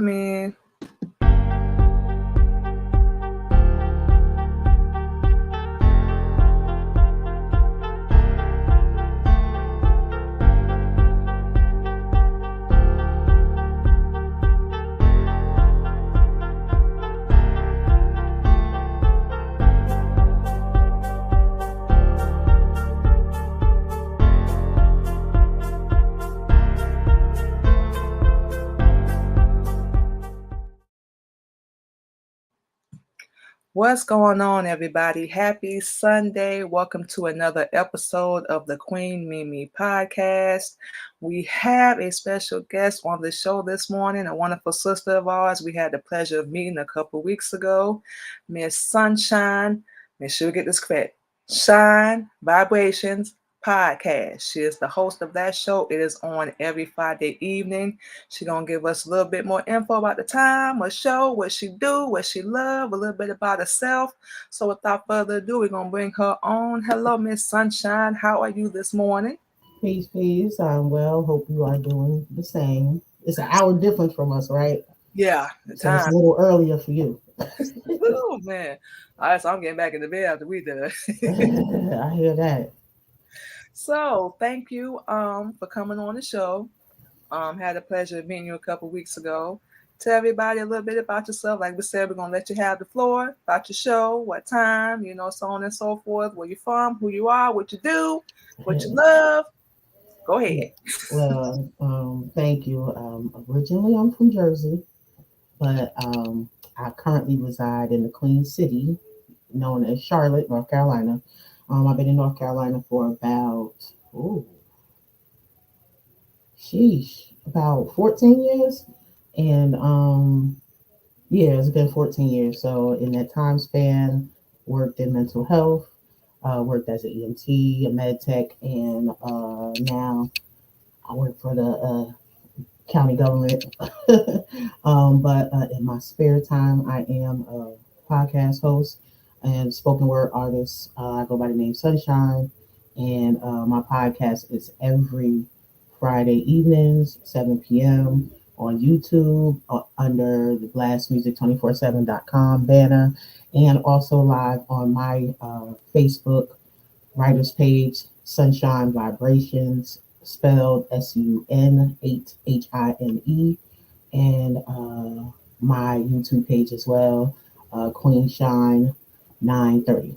me. What's going on, everybody? Happy Sunday. Welcome to another episode of the Queen Mimi Podcast. We have a special guest on the show this morning, a wonderful sister of ours. We had the pleasure of meeting a couple weeks ago, Miss Sunshine. Make sure we get this correct. Shine Vibrations Podcast. She is the host of that show. It is on every Friday evening. She's going to give us a little bit more info about the time, her show, what she do, what she love, a little bit about herself. So without further ado, we're going to bring her on. Hello, Miss Sunshine. How are you this morning? Peace, peace. I'm well. Hope you are doing the same. It's an hour difference from us, right? Yeah, the So it's time. a little earlier for you. Oh, man. All right, so I'm getting back in the bed after we did it. I hear that. So thank you for coming on the show. Had the pleasure of meeting you a couple weeks ago. Tell everybody a little bit about yourself. Like we said, we're gonna let you have the floor about your show, what time, so on and so forth, where you're from, who you are, what you do, what you love. Go ahead. Well, thank you. Originally, I'm from Jersey, but I currently reside in the Queen City, known as Charlotte, North Carolina. I've been in North Carolina for about 14 years. And yeah, it's been 14 years. So in that time span, worked in mental health, worked as an EMT, a med tech, and now I work for the county government. But in my spare time, I am a podcast host and spoken word artist. I go by the name Sunshine, and my podcast is every Friday evenings, 7 p.m. on YouTube under the blastmusic247.com banner, and also live on my Facebook writers page, Sunshine Vibrations, spelled SUN8HINE, and my YouTube page as well, Queen Shine 930.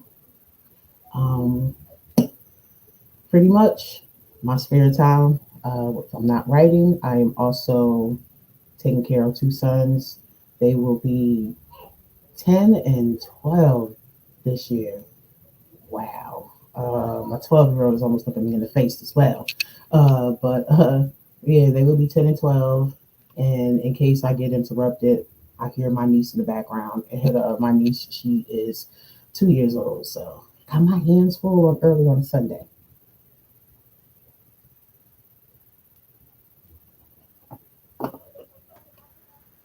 Um, Pretty much my spare time. If I'm not writing, I am also taking care of two sons. They will be 10 and 12 this year. Wow. My 12-year-old is almost looking me in the face as well. But yeah, they will be 10 and 12. And in case I get interrupted, I hear my niece in the background. And my niece, she is 2 years old. So got my hands full on early on Sunday.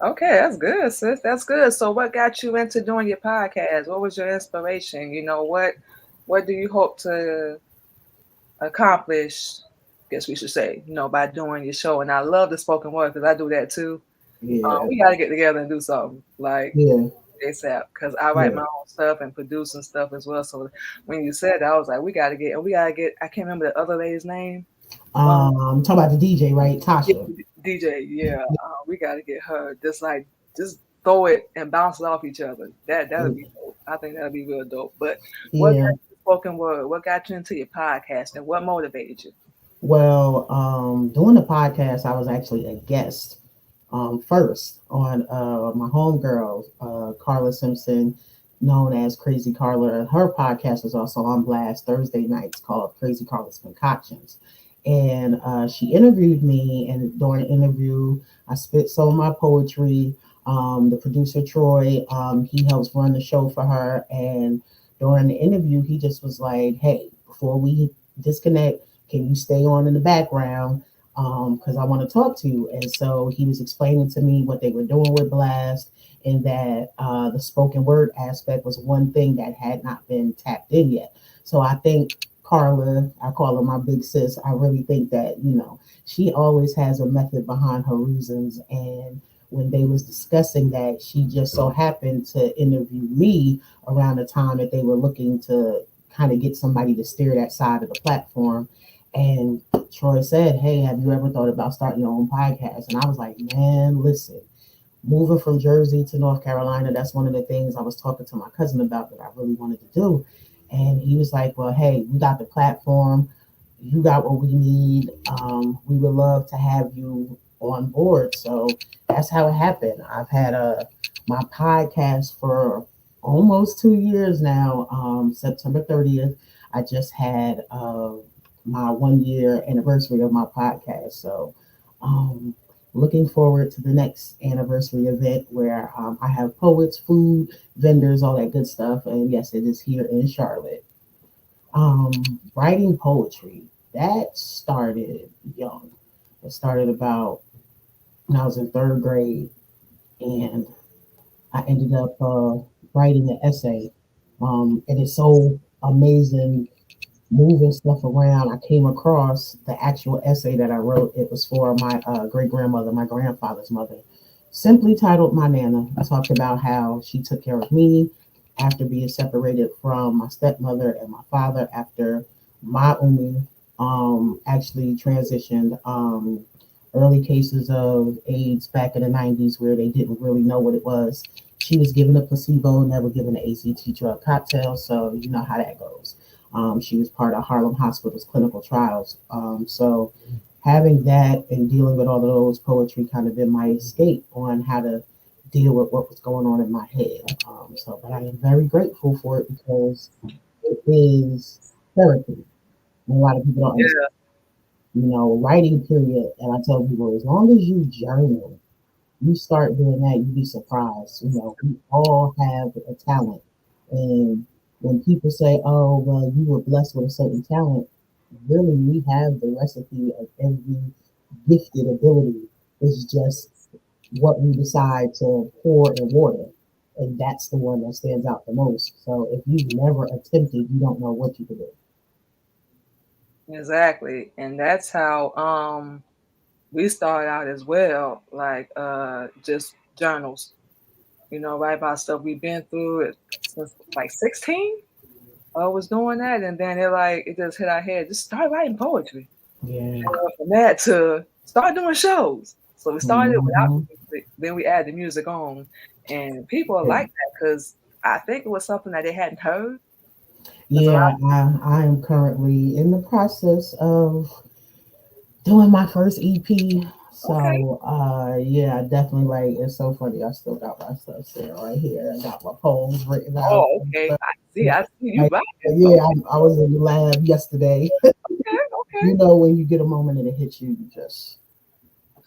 Okay, that's good, sis. That's good. So what got you into doing your podcast? What was your inspiration? What do you hope to accomplish? Guess we should say, by doing your show. And I love the spoken word because I do that too. Yeah, We gotta get together and do something like yeah, ASAP because I write yeah. my own stuff and produce and stuff as well. So when you said that, I was like, we gotta get. I can't remember the other lady's name. Um, Talk about the DJ, right? yeah, Tasha. DJ. Yeah, we gotta get her. Just throw it and bounce it off each other. That'll be dope. I think that'll be real dope. But what got Yeah. you spoken word? What got you into your podcast and what motivated you? Well, doing the podcast, I was actually a guest first on my homegirl, Carla Simpson, known as Crazy Carla. Her podcast is also on blast Thursday nights called Crazy Carla's Concoctions. And she interviewed me, and during the interview, I spit some of my poetry. The producer, Troy, he helps run the show for her. And during the interview, he just was like, hey, before we disconnect, can you stay on in the background? Because I want to talk to you. And so he was explaining to me what they were doing with Blast, and that the spoken word aspect was one thing that had not been tapped in yet. So I think Carla, I call her my big sis. I really think that, she always has a method behind her reasons. And when they was discussing that, she just so happened to interview me around the time that they were looking to kind of get somebody to steer that side of the platform. And Troy said, "Hey, have you ever thought about starting your own podcast?" And I was like, "Man, listen, moving from Jersey to North Carolina, that's one of the things I was talking to my cousin about that I really wanted to do." And he was like, "Well, hey, we got the platform. You got what we need. We would love to have you on board." So that's how it happened. I've had my podcast for almost 2 years now. September 30th, I just had my 1 year anniversary of my podcast. So um, looking forward to the next anniversary event where I have poets, food, vendors, all that good stuff. And yes, it is here in Charlotte. Um, Writing poetry, that started young. It started about when I was in third grade, and I ended up writing an essay. And it's so amazing moving stuff around. I came across the actual essay that I wrote. It was for my great grandmother, my grandfather's mother, simply titled "My Nana." I talked about how she took care of me after being separated from my stepmother and my father after my umi actually transitioned. Early cases of AIDS back in the 90s where they didn't really know what it was. She was given a placebo, never given an ACT drug cocktail, so you know how that goes. She was part of Harlem Hospital's clinical trials. So having that and dealing with all of those poetry kind of been my escape on how to deal with what was going on in my head. But I am very grateful for it because it is therapy. And a lot of people don't understand, Yeah, writing period. And I tell people, as long as you journal, you start doing that, you'd be surprised. We all have a talent. And when people say, "Oh, well, you were blessed with a certain talent," really, we have the recipe of every gifted ability. It's just what we decide to pour in water. And that's the one that stands out the most. So if you've never attempted, you don't know what you could do. exactly. And that's how we started out as well, like just journals, write about stuff we've been through it since like 16. I was doing that, and then it just hit our head, just start writing poetry. Yeah. From that to start doing shows. So we started without Hmm. the music, then we add the music on, and people Yeah. like that because I think it was something that they hadn't heard. Because a lot, Yeah, I am currently in the process of doing my first EP. okay, So yeah, definitely like it's so funny. I still got my stuff there right here. I got my poems written out oh, and okay, stuff. I see you Like, writing. yeah, I was in the lab yesterday. Okay, okay. When you get a moment and it hits you, you just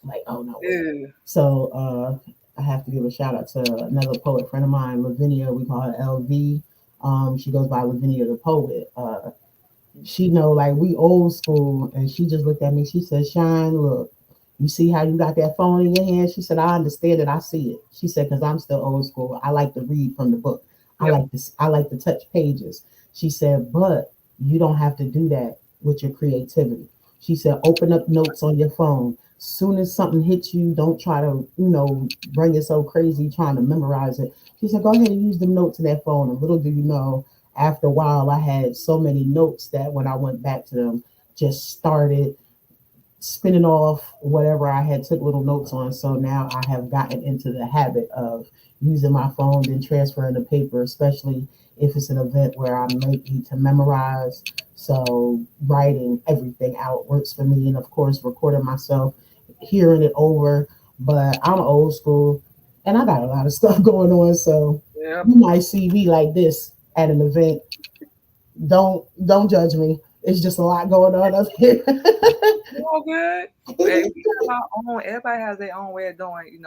like, oh no, wait. Yeah. So I have to give a shout out to another poet friend of mine, Lavinia. We call her LV. She goes by Lavinia the poet. She know like we old school, and she just looked at me. She said, "Shine, look, you see how you got that phone in your hand?" She said, "I understand it. I see it." She said, "Because I'm still old school. I like to read from the book. I Yep. like this. I like to touch pages." She said, "But you don't have to do that with your creativity." She said, "Open up notes on your phone. Soon as something hits you, don't try to, bring it so crazy trying to memorize it." She said, "Go ahead and use the notes in that phone. And little do you know, after a while, I had so many notes that when I went back to them, just started spinning off whatever I had took little notes on. So now I have gotten into the habit of using my phone and transferring the paper, especially if it's an event where I might need to memorize. So writing everything out works for me, and of course recording myself, hearing it over. But I'm old school, and I got a lot of stuff going on. So Yep. you might see me like this at an event. Don't judge me. It's just a lot going on up here. You all good? Hey, we have our own. Everybody has their own way of doing,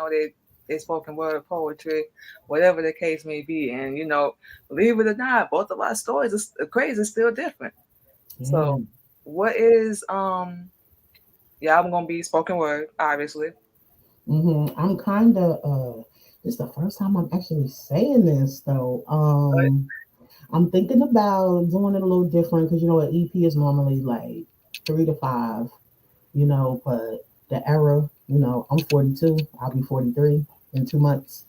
they spoken word poetry, whatever the case may be. And believe it or not, both of our stories are crazy, still different. Yeah. So, what is Yeah, I'm gonna be spoken word, obviously. I'm kind of this is the first time I'm actually saying this though. But I'm thinking about doing it a little different because an EP is normally like 3 to 5, but the era. I'm 42. I'll be 43 in 2 months.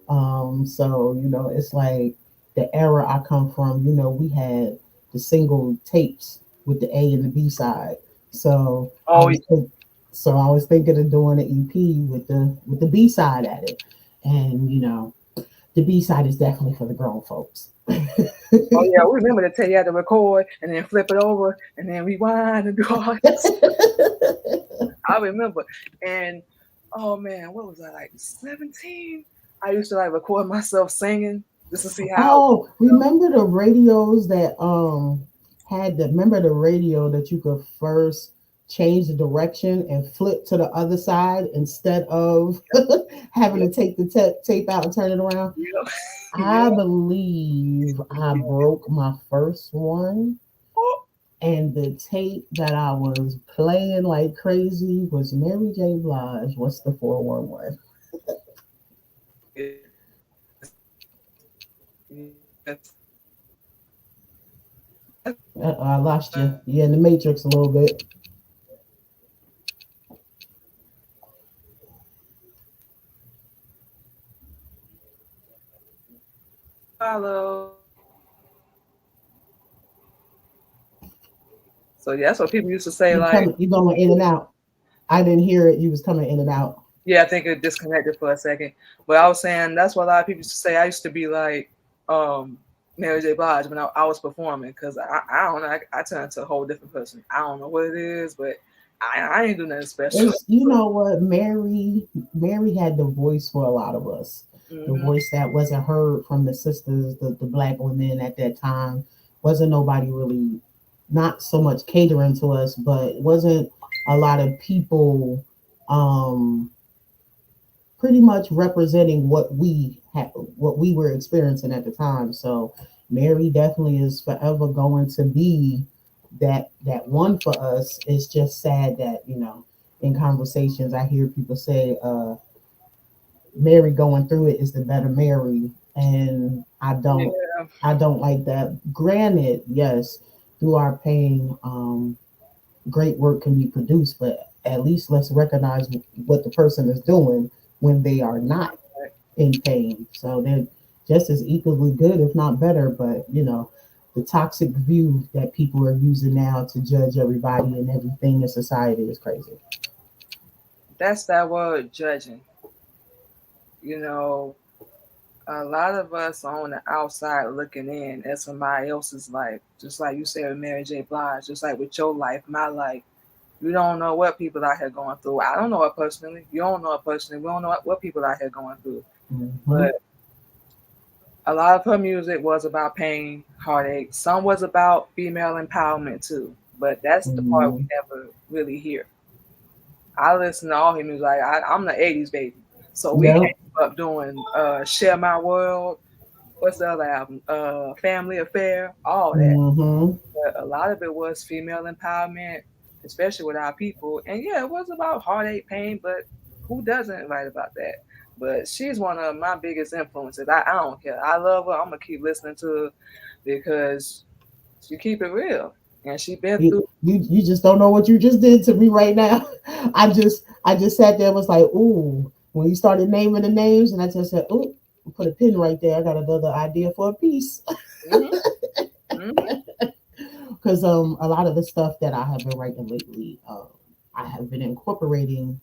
So it's like the era I come from. We had the single tapes with the A and the B side. So I Oh, was think, so I was thinking of doing an EP with the B side at it, and the B side is definitely for the grown folks. oh yeah, we remember to tell you had to record and then flip it over and then rewind and do all this. I remember. And oh man, what was I like 17? I used to like record myself singing just to see how it Oh, remember the radios that remember the radio that you could first change the direction and flip to the other side instead of having yeah, to take the tape out and turn it around? yeah, yeah, I believe I yeah. broke my first one, Oh, and the tape that I was playing like crazy was Mary J. Blige. What's the 411? yes, I lost you. Yeah, in the Matrix a little bit. follow. So yeah, that's what people used to say. Like, You going in and out. I didn't hear it. You was coming in and out. yeah, I think it disconnected for a second. But I was saying that's what a lot of people used to say. I used to be like um Mary J. Blige when I was performing because I don't know. I turned into a whole different person. I don't know what it is, but I ain't do nothing special. It's what Mary had the voice for a lot of us. The Hmm. voice that wasn't heard from the sisters, the black women at that time. Wasn't nobody really, not so much catering to us, but wasn't a lot of people um pretty much representing what we were experiencing at the time. So Mary definitely is forever going to be that one for us. It's just sad that in conversations I hear people say Mary going through it is the better Mary, and Yeah, I don't like that. Granted, yes, through our pain, great work can be produced, but at least let's recognize what the person is doing when they are not in pain. So they're just as equally good, if not better. But the toxic view that people are using now to judge everybody and everything in society is crazy. that's that word judging. You know, a lot of us on the outside looking in at somebody else's life, just like you said with Mary J. Blige, just like with your life, my life. You don't know what people out here going through. I don't know it personally. You don't know it personally. We don't know what people out here going through. Mm-hmm. But a lot of her music was about pain, heartache. Some was about female empowerment too. But that's the part we Mm-hmm. never really hear. I listen to all his music. Like I'm the '80s baby, so we Yep. came up doing "Share My World." What's the other album? "Family Affair." All that. Mm-hmm. But a lot of it was female empowerment, especially with our people. And yeah, it was about heartache, pain, but who doesn't write about that? But she's one of my biggest influences. I don't care. I love her. I'm gonna keep listening to her because she keep it real, and she been through. You just don't know what you just did to me right now. I just sat there and was like, ooh, when you started naming the names, and I just said, ooh, put a pin right there. I got another idea for a piece. Hmm. Hmm. Because a lot of the stuff that I have been writing lately, I have been incorporating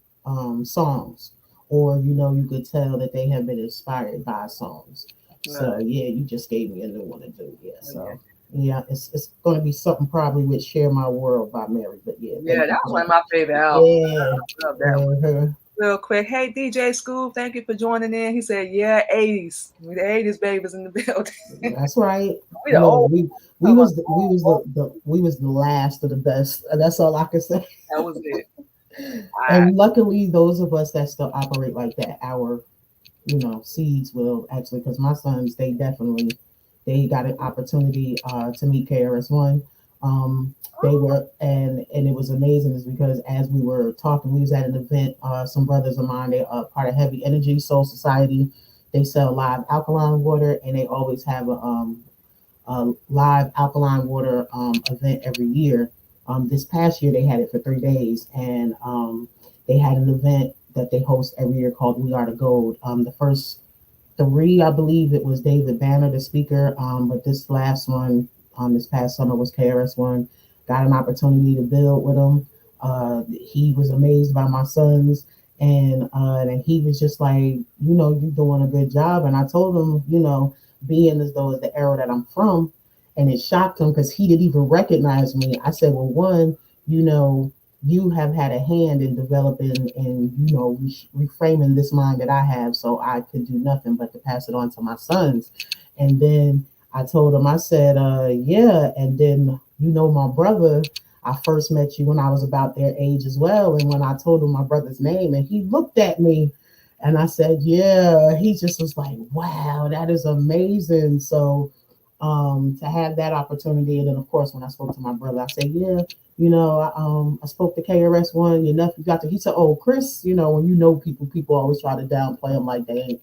songs, or you could tell that they have been inspired by songs. So Right. yeah, you just gave me a new one to do. Yeah, Yeah. so yeah, it's going to be something probably with "Share My World" by Mary. But yeah, Yeah, thank that you was for one of that. my favorite albums. Yeah. I love that one. Uh-huh. Real quick, hey DJ Scoob, thank you for joining in. He said, "Yeah, '80s, we the '80s babies in the building. That's right. We the Look, old, talking about we was the last of the best. That's all I can say. that was it. I And luckily, those of us that still operate like that, our seeds will actually, because my sons, they got an opportunity to meet KRS-One. They were, and it was amazing, is because as we were talking, we was at an event. Some brothers of mine, they are part of Heavy Energy Soul Society. They sell live alkaline water, and they always have a live alkaline water event every year. This past year, they had it for 3 days, and They had an event that they host every year called We Are the Gold. The first three, I believe it was David Banner, the speaker. But this last one, this past summer was KRS-One. Got an opportunity to build with him. He was amazed by my sons, and he was just like, you're doing a good job. And I told him, being as though it's the era that I'm from, and it shocked him because he didn't even recognize me. I said, well, one, you know, you have had a hand in developing and reframing this mind that I have, so I could do nothing but to pass it on to my sons. And then I told him, I said, yeah. And then my brother, I first met you when I was about their age as well. And when I told him my brother's name, and he looked at me, and I said, yeah, he just was like, wow, that is amazing. So to have that opportunity. And then, of course, when I spoke to my brother, I said, yeah, I spoke to KRS-One. Your nephew got to, he said, oh, Chris, when people always try to downplay them like they ain't,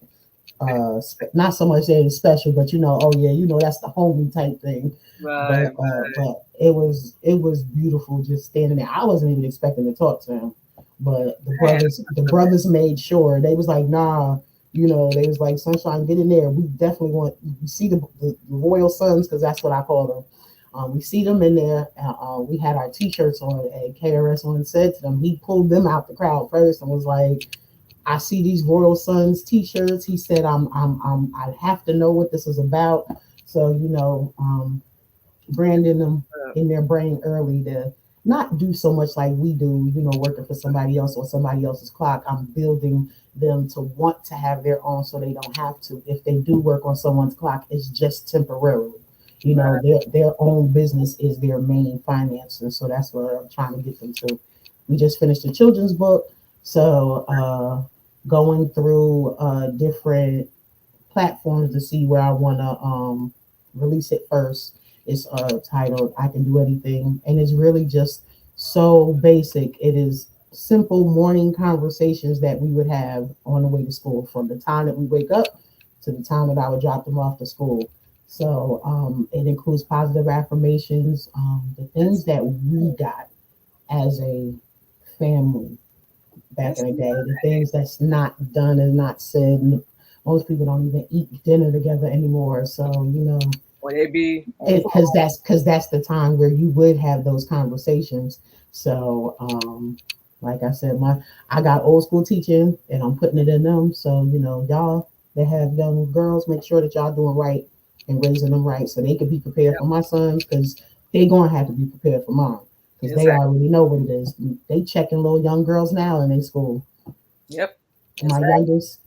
not so much they ain't special, but oh yeah, that's the homie type thing. Right, But it was beautiful just standing there. I wasn't even expecting to talk to him, but the man. brothers made sure. They was like, nah, they was like, Sunshine, get in there. We definitely want you see the royal sons, because that's what I call them. We see them in there. We had our T-shirts on, and KRS-One said to them, he pulled them out the crowd first and was like, I see these Royal Sons T-shirts. He said, I have to know what this is about. So branding them in their brain early to not do so much like we do, working for somebody else or somebody else's clock. I'm building them to want to have their own, so they don't have to. If they do work on someone's clock, it's just temporarily. Right. Their own business is their main finance, and so that's what I'm trying to get them to. We just finished a children's book, so going through different platforms to see where I want to release it first. It's titled I Can Do Anything, and it's really just so basic. It is simple morning conversations that we would have on the way to school, from the time that we wake up to the time that I would drop them off to school. So it includes positive affirmations, the things that we got as a family back That's in the day, the things that's not done and not said. Most people don't even eat dinner together anymore. So, or they be on the because that's the time where you would have those conversations. So, like I said, I got old school teaching, and I'm putting it in them. So, y'all that have young girls, make sure that y'all doing right and raising them right, so they can be prepared for my sons, because they gonna have to be prepared for mine, because they exactly. already know what it is. They checking little young girls now in their school. Yep. My Exactly. youngest,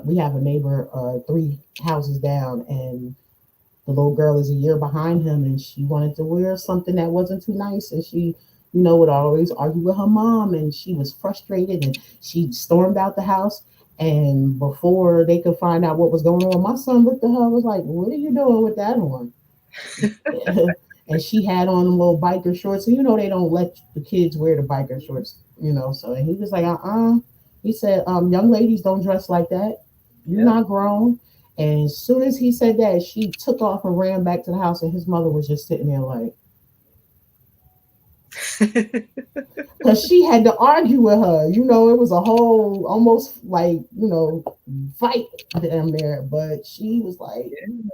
we have a neighbor three houses down, and the little girl is a year behind him, and she wanted to wear something that wasn't too nice, and she would always argue with her mom, and she was frustrated, and she stormed out the house. And before they could find out what was going on, my son looked at her and was like, what are you doing with that on? And she had on little biker shorts. So they don't let the kids wear the biker shorts, So, and he was like, He said, young ladies don't dress like that. You're Yep. not grown. And as soon as he said that, she took off and ran back to the house, and his mother was just sitting there like, because she had to argue with her. It was a whole almost like, fight down there. But she was like,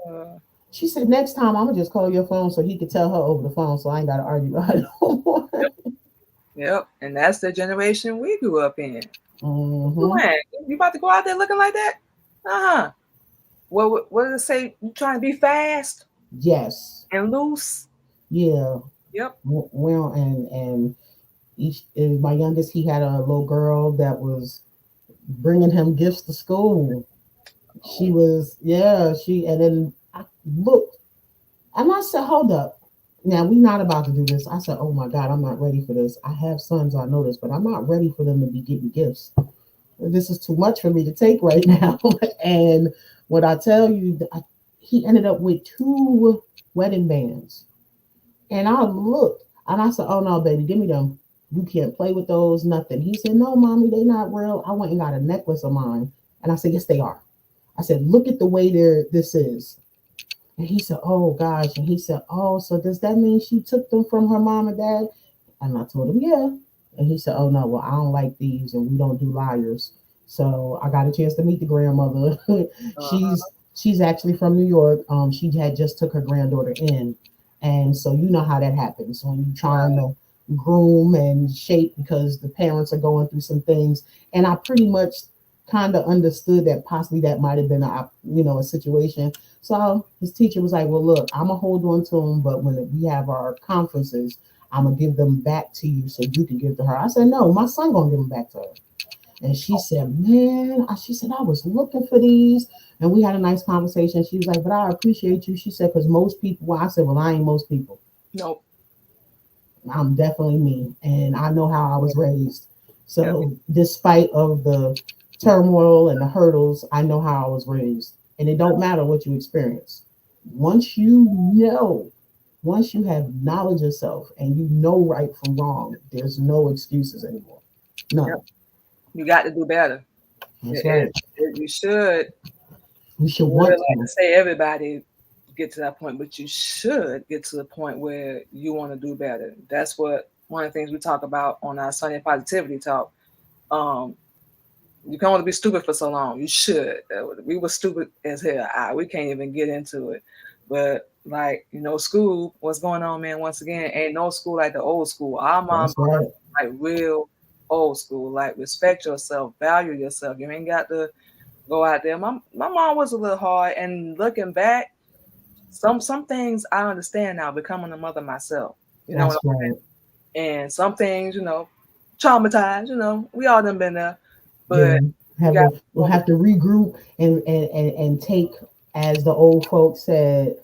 Yeah. she said, next time I'm gonna just call your phone so he could tell her over the phone, so I ain't gotta argue with her no more. Yep. Yep. And that's the generation we grew up in. What you Mm-hmm. doing? You about to go out there looking like that? Uh-huh. What does it say? You trying to be fast Yes. and loose? Yeah. Yep. Well, and my youngest, he had a little girl that was bringing him gifts to school. She Oh, was, yeah, and then I looked, and I said, hold up. Now, we not about to do this. I said, oh my God, I'm not ready for this. I have sons, I know this, but I'm not ready for them to be getting gifts. This is too much for me to take right now. And what I tell you, he ended up with two wedding bands. And I looked, and I said, oh no, baby, give me them. You can't play with those, nothing. He said, no, mommy, they not real. I went and got a necklace of mine. And I said, yes, they are. I said, look at the way this is. And he said, oh gosh. And he said, oh, so does that mean she took them from her mom and dad? And I told him, yeah. And he said, "Oh no, well I don't like thieves and we don't do liars." So I got a chance to meet the grandmother. Uh-huh. she's actually from New York. She had just took her granddaughter in, and so you know how that happens when you're trying Right. to groom and shape because the parents are going through some things. And I pretty much kind of understood that possibly that might have been a situation. So his teacher was like, "Well, look, I'm gonna hold on to them, but when we have our conferences, I'm gonna give them back to you so you can give to her." I said, "No, my son gonna give them back to her." And she said, "Man," she said, "I was looking for these." And we had a nice conversation. She was like, "But I appreciate you." She said, "Because most people," well, I said, "Well, I ain't most people. Nope. I'm definitely me. And I know how I was raised. Yep. So despite of the turmoil and the hurdles, I know how I was raised. And it don't matter what you experience. Once you know, once you have knowledge of self and you know right from wrong, there's no excuses anymore. Yep. None. You got to do better. That's right. You should. You I should would want like to to. say everybody get to that point, but you should get to the point where you want to do better. That's what one of the things we talk about on our Sunday Positivity Talk. Um, you can only be stupid for so long. You should. We were stupid as hell. We can't even get into it. But like school, what's going on, man? Once again, ain't no school like the old school. Our mom That's right. like real old school. Like respect yourself, value yourself. You ain't got to go out there. My mom was a little hard, and looking back, some things I understand now. Becoming a mother myself, you know, That's right. and some things, traumatized. We all done been there, Yeah. but you got We'll have to regroup and take, as the old folks said,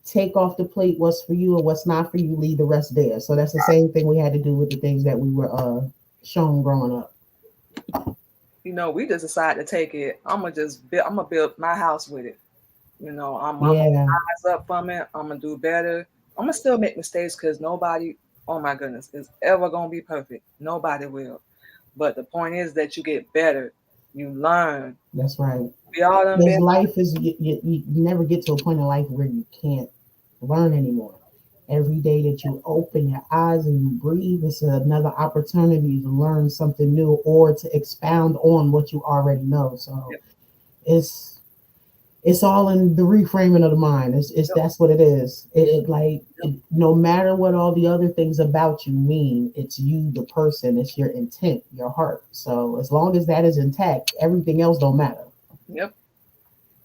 take off the plate what's for you and what's not for you, leave the rest there. So that's the same thing we had to do with the things that we were shown growing up. we just decided to take it. I'm gonna build my house with it. I'm gonna Yeah, rise up from it. I'm gonna do better. I'm gonna still make mistakes because nobody, oh my goodness, is ever gonna be perfect. Nobody will. But the point is that you get better. You learn. that's right. We all done Because been. life is, you never get to a point in life where you can't learn anymore. Every day that you open your eyes and you breathe, it's another opportunity to learn something new or to expound on what you already know. So Yep, it's it's all in the reframing of the mind. It's yep, That's what it is. yep, No matter what all the other things about you mean, it's you, the person. It's your intent, your heart. So as long as that is intact, everything else don't matter. yep,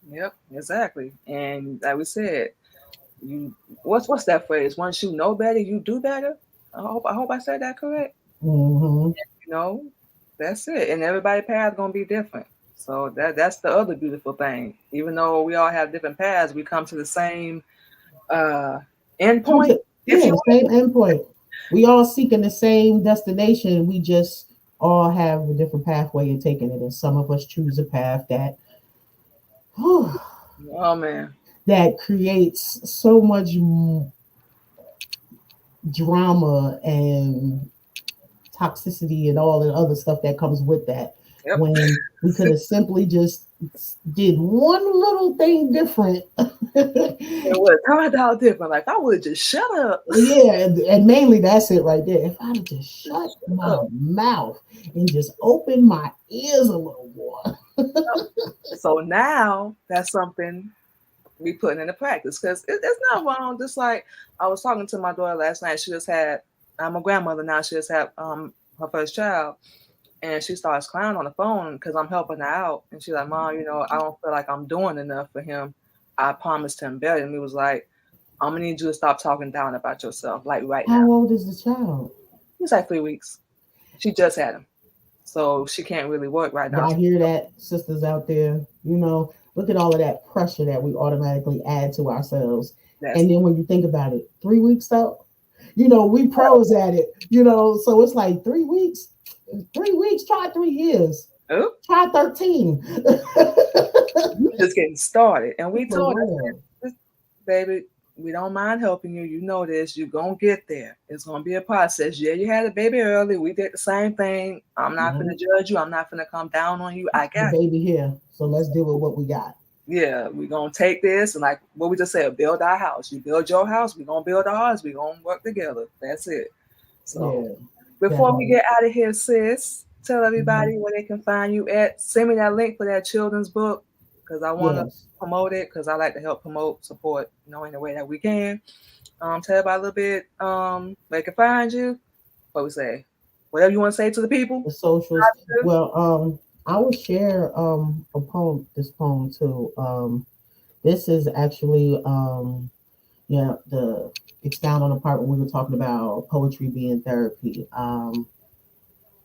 yep, exactly. And like we said, you what's that phrase? Once you know better, you do better. I hope I said that correct. Hmm. You know, that's it. And everybody's path gonna be different. So that's the other beautiful thing. Even though we all have different paths, we come to the same uh end Come point, to, if yeah, you the same endpoint. We all seeking the same destination. We just all have a different pathway in taking it, and some of us choose a path that will. Oh man. that creates so much drama and toxicity and all the other stuff that comes with that. Yep. When we could have simply just did one little thing different. It would turned out different. Like I would just shut up. Yeah, and mainly that's it right there. If I'd have just shut Shut my up. mouth and just opened my ears a little more. So now that's something we putting into practice because it's not wrong. Just like I was talking to my daughter last night. She just had. I'm a grandmother now. She just had her first child, and she starts crying on the phone because I'm helping her out. And she's like, "Mom, I don't feel like I'm doing enough for him. I promised him better." And he was like, "I'm gonna need you to stop talking down about yourself, like right How now." old is the child? He's like 3 weeks. She just had him, so she can't really work right now. Y'all hear that, sisters out there? Look at all of that pressure that we automatically add to ourselves. That's And then when you think about it, 3 weeks out, we pros at it, so it's like 3 weeks, 3 weeks, try 3 years, oh, try 13. you just getting started. And we For told her, real. baby, we don't mind helping you. You know this. You're going to get there. It's going to be a process. Yeah, you had a baby early. We did the same thing. I'm not going Yeah, to judge you. I'm not going to come down on you. I the got baby here. So let's deal with what we got. you. Yeah, we're going to take this and like what we just said, build our house. You build your house. We're going to build ours. We're going to work together. That's it. So, Yeah. Before we Definitely. get out of here, sis, tell Hmm. everybody where they can find you at. Send me that link for that children's book because I want to Yes. promote it because I like to help promote, support, in the way that we can. Tell everybody a little bit where they can find you. What we say, whatever you want to say to the people. The socials. Well, I will share a poem. This poem too. This is actually yeah, the expound on the part when we were talking about poetry being therapy.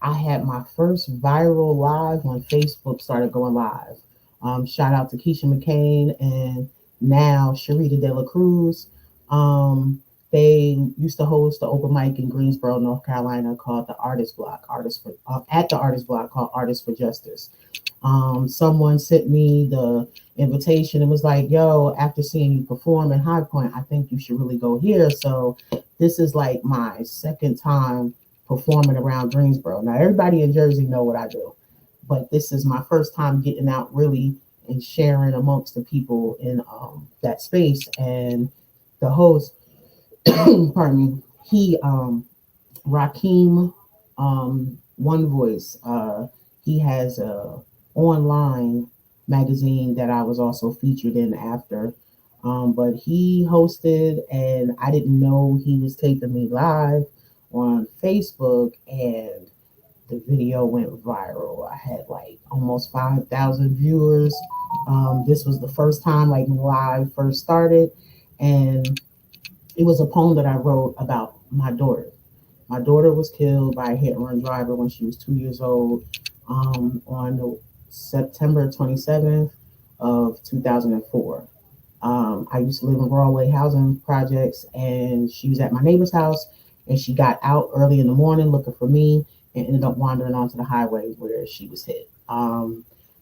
I had my first viral live when Facebook started going live. Shout out to Keisha McCain and now Sharita De La Cruz. Um, they used to host the open mic in Greensboro, North Carolina, called the Artist Block. Artist for At the Artist Block called Artists for Justice. Someone sent me the invitation and was like, "Yo, after seeing you perform in High Point, I think you should really go here." So this is like my second time performing around Greensboro. Now everybody in Jersey know what I do, but this is my first time getting out really and sharing amongst the people in that space. And the host, pardon me, he Rakim One Voice. He has a online magazine that I was also featured in after. But he hosted, and I didn't know he was taping me live on Facebook, and the video went viral. I had like almost 5,000 viewers. This was the first time like live first started, and it was a poem that I wrote about my daughter. My daughter was killed by a hit and run driver when she was 2 years old on September 27th of 2004. I used to live in Broadway housing projects, and she was at my neighbor's house, and she got out early in the morning looking for me and ended up wandering onto the highway where she was hit.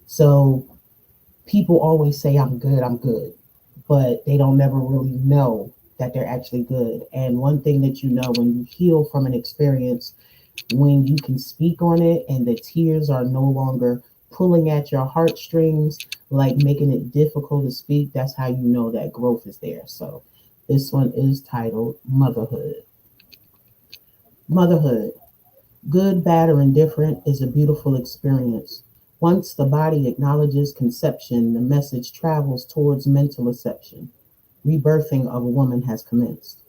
So people always say I'm good, but they don't never really know that they're actually good. And one thing that you know when you heal from an experience, when you can speak on it and the tears are no longer pulling at your heartstrings, like making it difficult to speak, that's how you know that growth is there. So this one is titled Motherhood. Motherhood. Good, bad, or indifferent is a beautiful experience. Once the body acknowledges conception, the message travels towards mental acception. Rebirthing of a woman has commenced.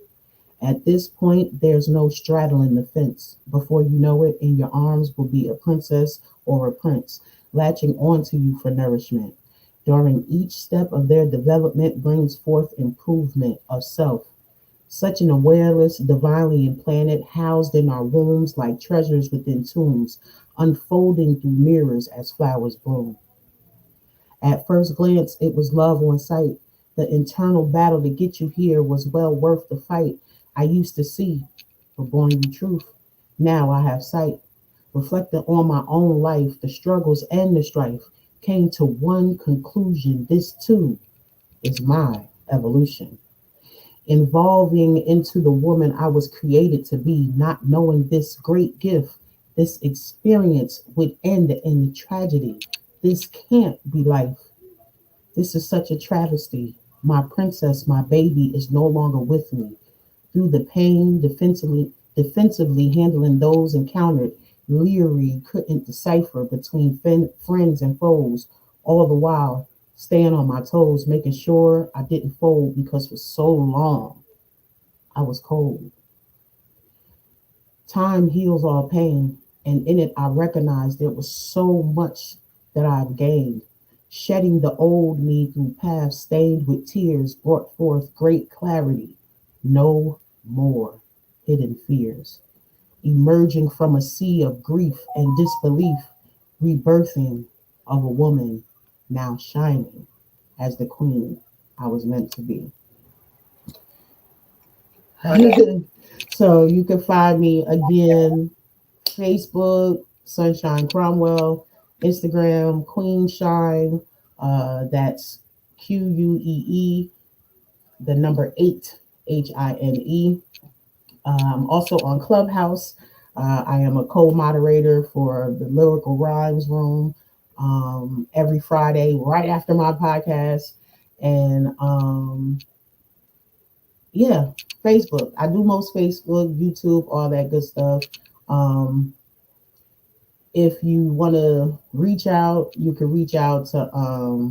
At this point, there's no straddling the fence. Before you know it, in your arms will be a princess or a prince, latching onto you for nourishment. During each step of their development brings forth improvement of self. Such an awareness, divinely implanted, housed in our wombs like treasures within tombs, unfolding through mirrors as flowers bloom. At first glance, it was love on sight. The internal battle to get you here was well worth the fight. I used to see, but born you truth. Now I have sight. Reflecting on my own life, the struggles and the strife, came to one conclusion. This too is my evolution. Evolving into the woman I was created to be, not knowing this great gift, this experience would end in the tragedy. This can't be life. This is such a travesty. My princess, my baby, is no longer with me. Through the pain, defensively handling those encountered, leery couldn't decipher between friends and foes, all the while staying on my toes, making sure I didn't fold because for so long I was cold. Time heals all pain, and in it I recognized there was so much that I've gained. Shedding the old me through paths stained with tears brought forth great clarity. No more hidden fears. Emerging from a sea of grief and disbelief, rebirthing of a woman now shining as the queen I was meant to be. Oh, that, So you can find me again Facebook, Sunshine Cromwell, Instagram, Queen Shine. That's Quee, the number eight, Hine. Also on Clubhouse. I am a co moderator for the Lyrical Rhymes Room every Friday, right after my podcast. And yeah, Facebook. I do most Facebook, YouTube, all that good stuff. Um, if you want to reach out, you can reach out to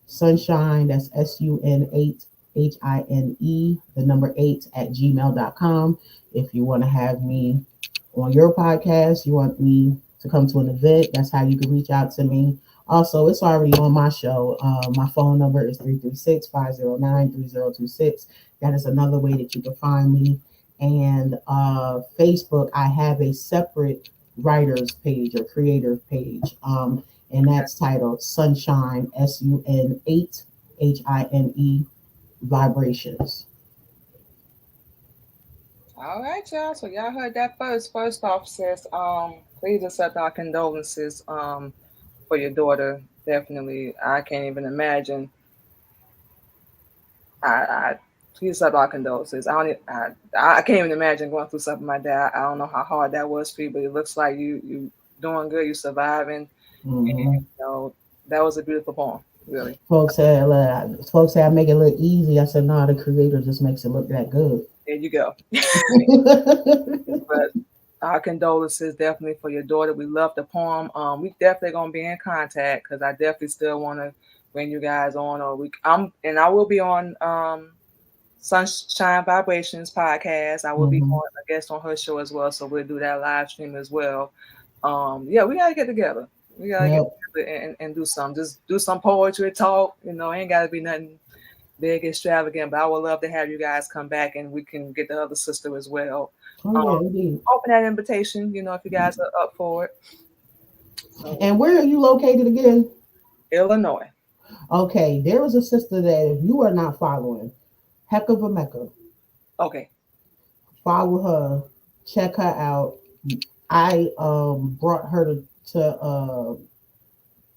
Sunshine, that's SUN8HINE, the number 8 at gmail.com. If you want to have me on your podcast, you want me to come to an event, that's how you can reach out to me. Also, it's already on my show. My phone number is 336-509-3026. That is another way that you can find me. And Facebook, I have a separate writers page or creator page. And that's titled Sunshine, SUN8HINE Vibrations. All right, y'all. So y'all heard that first. First off, sis, please accept our condolences for your daughter. Definitely, I can't even imagine. I please accept our condolences. I don't. I can't even imagine going through something like that. I don't know how hard that was for you, but it looks like you doing good. You surviving, and Mm-hmm. that was a beautiful poem. Really. Folks say I make it look easy. I said, no, the creator just makes it look that good. There you go. But our condolences definitely for your daughter. We love the poem. We definitely gonna be in contact because I definitely still want to bring you guys on. I will be on Sunshine Vibrations podcast. I will be Mm-hmm. on a guest on her show as well, so we'll do that live stream as well. Yeah, we gotta get together. We gotta get Yep. together and do some, just do some poetry talk. Ain't gotta be nothing big extravagant, but I would love to have you guys come back and we can get the other sister as well. Oh Um, yeah, indeed. Open that invitation, if you guys are up for it. So, And where are you located again? Illinois. Okay, there is a sister that if you are not following, heck of a mecca. Okay. Follow her, check her out. I brought her to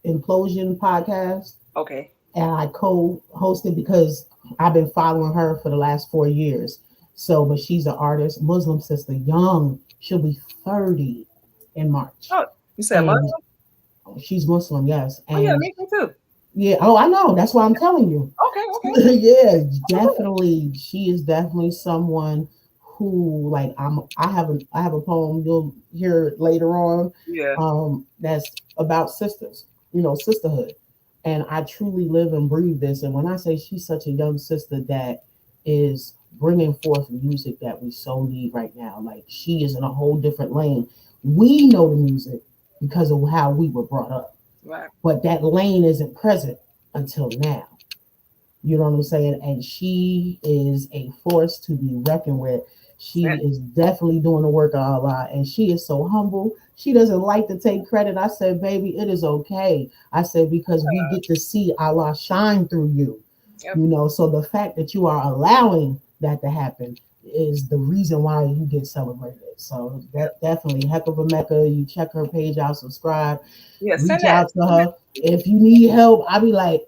Implosion podcast, Okay. and I co-hosted because I've been following her for the last 4 years. So, but she's an artist, Muslim sister, young. She'll be 30 in March, Oh, you said Muslim? and she's Muslim, yes. Oh yeah, And me too. yeah, oh, I know. That's why I'm telling you. Okay, okay. Yeah, Oh, definitely. She is definitely someone who like I have a poem you'll hear later on yeah. that's about sisters, sisterhood. And I truly live and breathe this. And when I say she's such a young sister that is bringing forth music that we so need right now, like she is in a whole different lane. We know the music because of how we were brought up, Right. but that lane isn't present until now. You know what I'm saying? And she is a force to be reckoned with. She is definitely doing the work of Allah, and she is so humble. She doesn't like to take credit. I said, baby, it is okay. I said, because we get to see Allah shine through you. Yep. So the fact that you are allowing that to happen is the reason why you get celebrated. So that definitely heck of a mecca. You check her page out, subscribe, Yeah, send reach that. out to her. If you need help, I'll be like,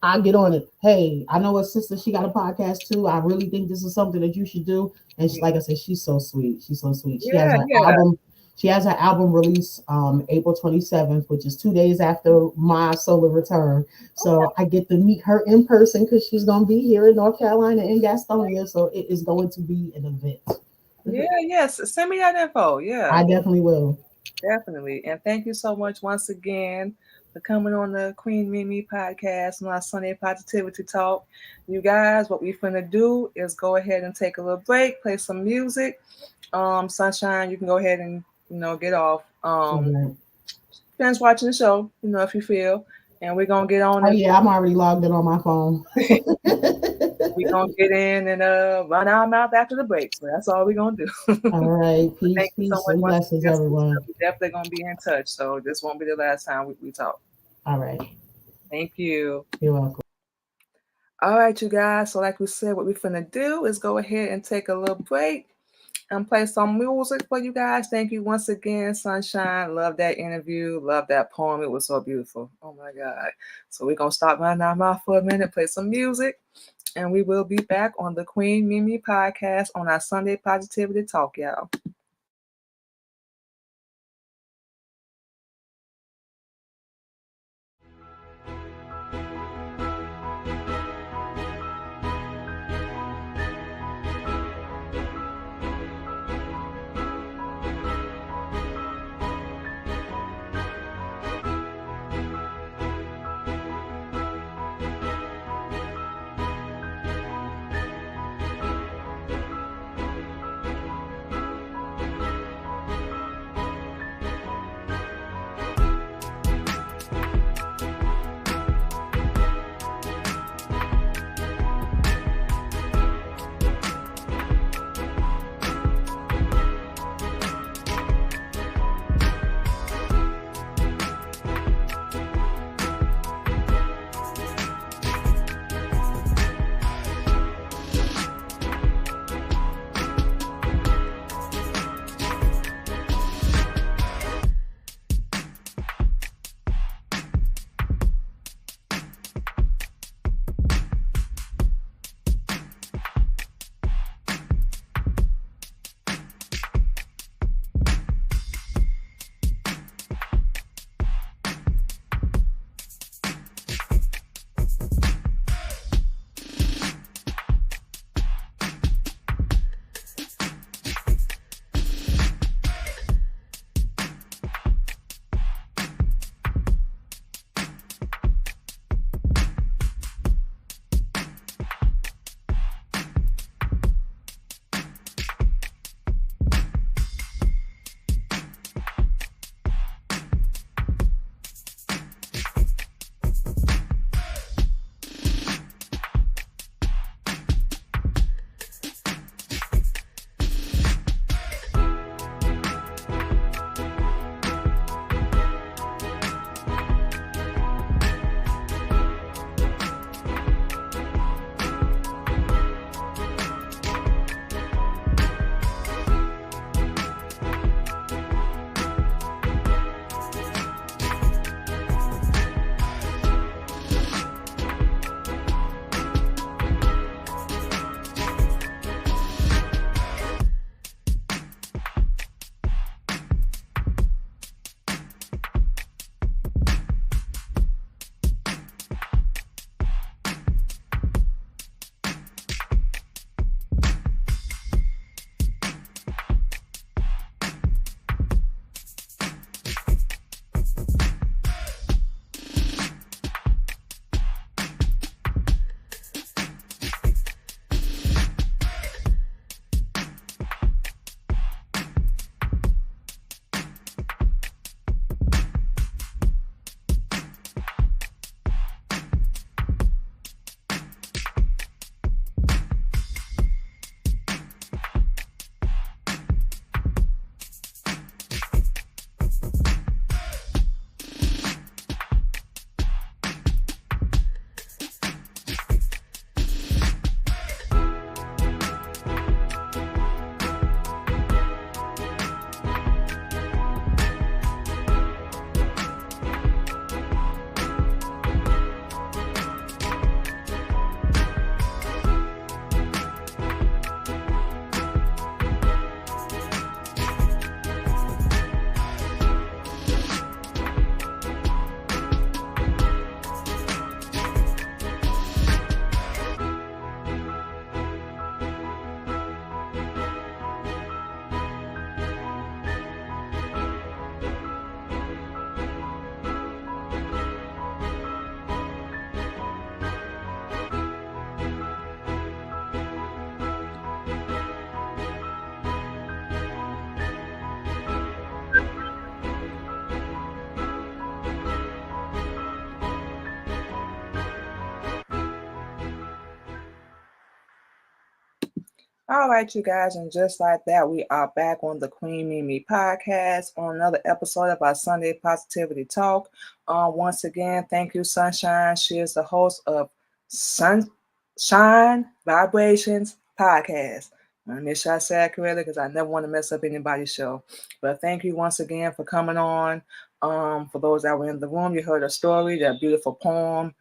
I get on it. Hey, I know a sister, she got a podcast too. I really think this is something that you should do. And she, like I said, she's so sweet. She's so sweet. She has Yeah, her yeah. album. She has her album release April 27th, which is 2 days after my solo return. So I get to meet her in person because she's gonna be here in North Carolina in Gastonia. So it is going to be an event. Yeah, yes. Send me that info. Yeah. I definitely will. Definitely. And thank you so much once again for coming on the Queen Mimi podcast on our Sunday Positivity Talk. You guys, what we finna do is go ahead and take a little break, play some music. Sunshine, you can go ahead and get off. Right. Finish watching the show, if you feel. And we're gonna get on Oh and yeah, I'm already logged in on my phone. we're gonna get in and run our mouth after the break. So that's all we're gonna do. All right. Peace, Thank you so peace, much and once blessings, again. everyone. We're definitely gonna be in touch. So this won't be the last time we talk. All right. Thank you. You're welcome. All right, you guys. So like we said, what we're finna do is go ahead and take a little break and play some music for you guys. Thank you once again, Sunshine. Love that interview. Love that poem. It was so beautiful. Oh my God. So we're gonna stop running our mouth for a minute, play some music, and we will be back on the Queen Mimi podcast on our Sunday Positivity Talk, y'all. All right, you guys, and just like that, we are back on the Queen Mimi podcast on another episode of our Sunday Positivity Talk. Once again, thank you, Sunshine. She is the host of Sunshine Vibrations podcast. I make sure I say it correctly because I never want to mess up anybody's show. But thank you once again for coming on. For those that were in the room, you heard her story, that beautiful poem,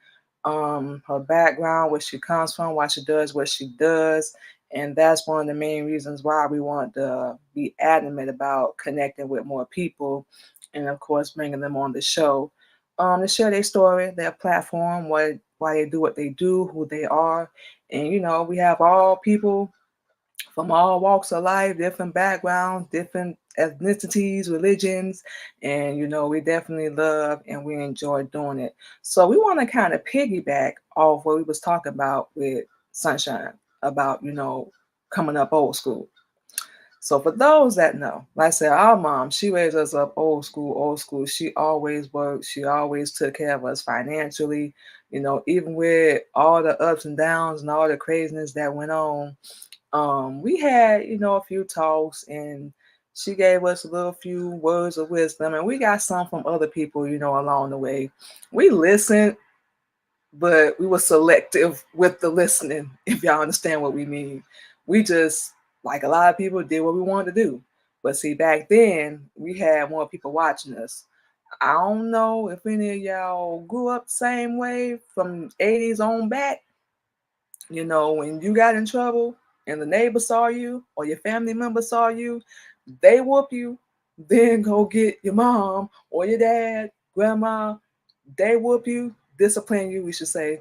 her background, where she comes from, why she does what she does, and that's one of the main reasons why we want to be adamant about connecting with more people and of course bringing them on the show to share their story, their platform, why they do what they do, who they are. And we have all people from all walks of life, different backgrounds, different ethnicities, religions, and we definitely love and we enjoy doing it. So we want to kind of piggyback off what we was talking about with Sunshine about coming up old school. So for those that know, like I said, our mom, she raised us up old school, old school. She always worked. She always took care of us financially. Even with all the ups and downs and all the craziness that went on, we had a few talks, and she gave us a little few words of wisdom, and we got some from other people along the way. We listened, but we were selective with the listening, if y'all understand what we mean. We just, like a lot of people, did what we wanted to do. But see, back then we had more people watching us. I don't know if any of y'all grew up the same way from 80s on back. When you got in trouble and the neighbor saw you or your family member saw you, they whoop you, then go get your mom or your dad, grandma, they whoop you, discipline you, we should say.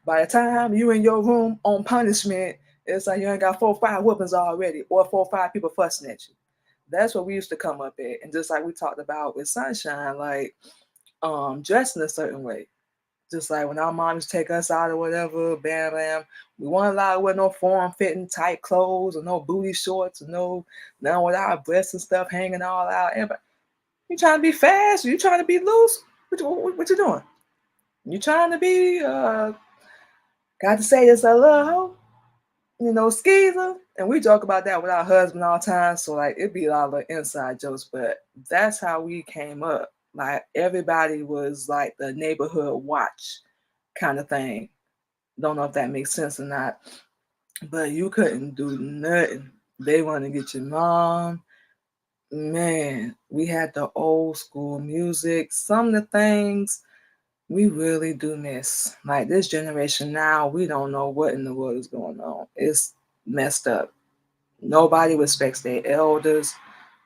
By the time you in your room on punishment, it's like you ain't got 4 or 5 whoopings already, or 4 or 5 people fussing at you. That's what we used to come up at. And just like we talked about with Sunshine, like dressing a certain way. Just like when our moms take us out or whatever, bam, bam, we weren't allowed to wear no form-fitting tight clothes or no booty shorts or none with our breasts and stuff hanging all out. Everybody, you trying to be fast? Or you trying to be loose? What you doing? You trying to be, got to say this a little hoe? Skeezer. And we joke about that with our husband all the time. So, like, it'd be a lot of inside jokes, but that's how we came up. Like, everybody was like the neighborhood watch kind of thing. Don't know if that makes sense or not, but you couldn't do nothing. They want to get your mom. Man, we had the old school music. Some of the things we really do miss. Like this generation now, we don't know what in the world is going on. It's messed up. Nobody respects their elders.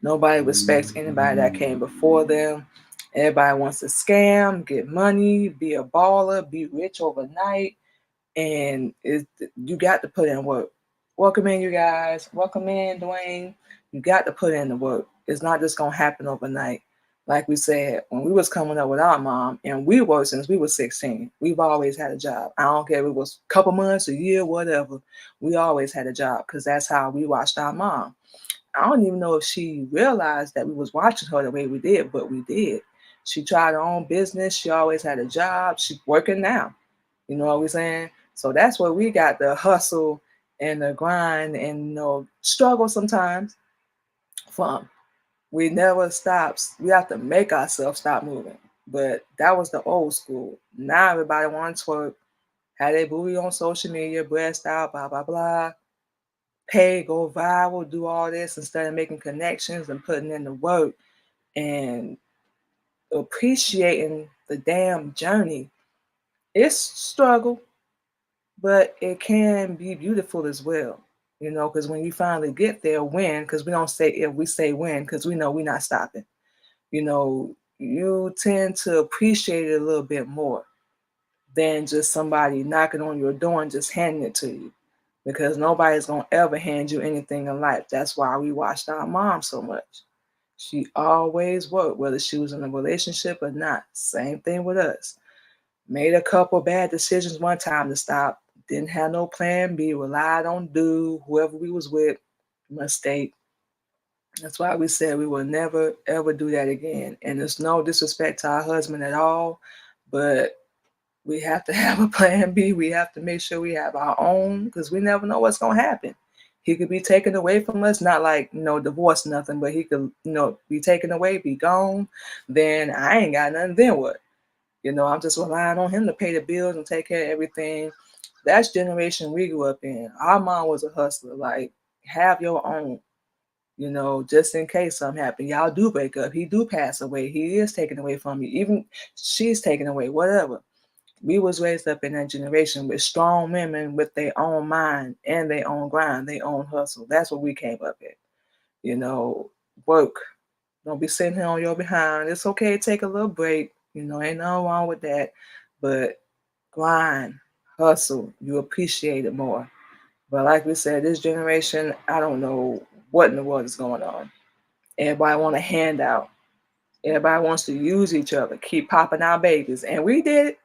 Nobody respects anybody that came before them. Everybody wants to scam, get money, be a baller, be rich overnight, and you got to put in work. Welcome in, you guys. Welcome in, Dwayne. You got to put in the work. It's not just gonna happen overnight. Like we said, when we was coming up with our mom, and we worked since we were 16. We've always had a job. I don't care if it was a couple months, a year, whatever. We always had a job because that's how we watched our mom. I don't even know if she realized that we was watching her the way we did, but we did. She tried her own business. She always had a job. She's working now. You know what we're saying? So that's where we got the hustle and the grind and struggle sometimes from. We never stops. We have to make ourselves stop moving. But that was the old school. Now everybody wants to twerk, have their booty on social media, breast out, blah blah blah. Pay, go viral, do all this instead of making connections and putting in the work and appreciating the damn journey. It's struggle, but it can be beautiful as well. Because when you finally get there, win, because we don't say if, we say win, because we know we're not stopping. You tend to appreciate it a little bit more than just somebody knocking on your door and just handing it to you. Because nobody's going to ever hand you anything in life. That's why we watched our mom so much. She always worked, whether she was in a relationship or not. Same thing with us. Made a couple bad decisions one time to stop. Didn't have no plan B. Relied on dude, whoever we was with. Mistake. That's why we said we will never ever do that again. And there's no disrespect to our husband at all, but we have to have a plan B. We have to make sure we have our own because we never know what's gonna happen. He could be taken away from us, not like, divorce, nothing, but he could, be taken away, be gone. Then I ain't got nothing. Then what? I'm just relying on him to pay the bills and take care of everything. That's generation we grew up in. Our mom was a hustler. Like, have your own, just in case something happened. Y'all do break up. He do pass away. He is taken away from you. Even she's taken away, whatever. We was raised up in that generation with strong women with their own mind and their own grind, their own hustle. That's what we came up at. You know, work. Don't be sitting here on your behind. It's okay to take a little break. Ain't nothing wrong with that. But grind, hustle, you appreciate it more. But like we said, this generation, I don't know what in the world is going on. Everybody want a handout. Everybody wants to use each other, keep popping our babies. And we did it.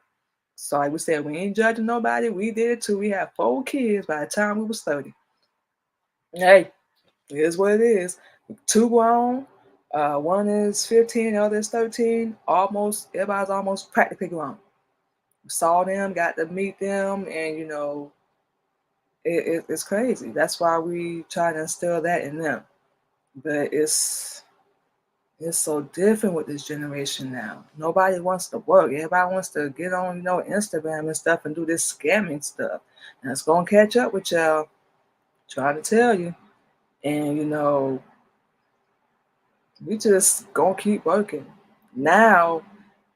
So like we said, we ain't judging nobody. We did it too. We had 4 kids by the time we was 30. Hey, it is what it is. 2 grown. One is 15, the other is 13. Everybody's almost practically grown. Saw them, got to meet them, and it's crazy. That's why we try to instill that in them. But it's so different with this generation now. Nobody wants to work. Everybody wants to get on, Instagram and stuff and do this scamming stuff. And it's gonna catch up with y'all. Trying to tell you. And we just gonna keep working. Now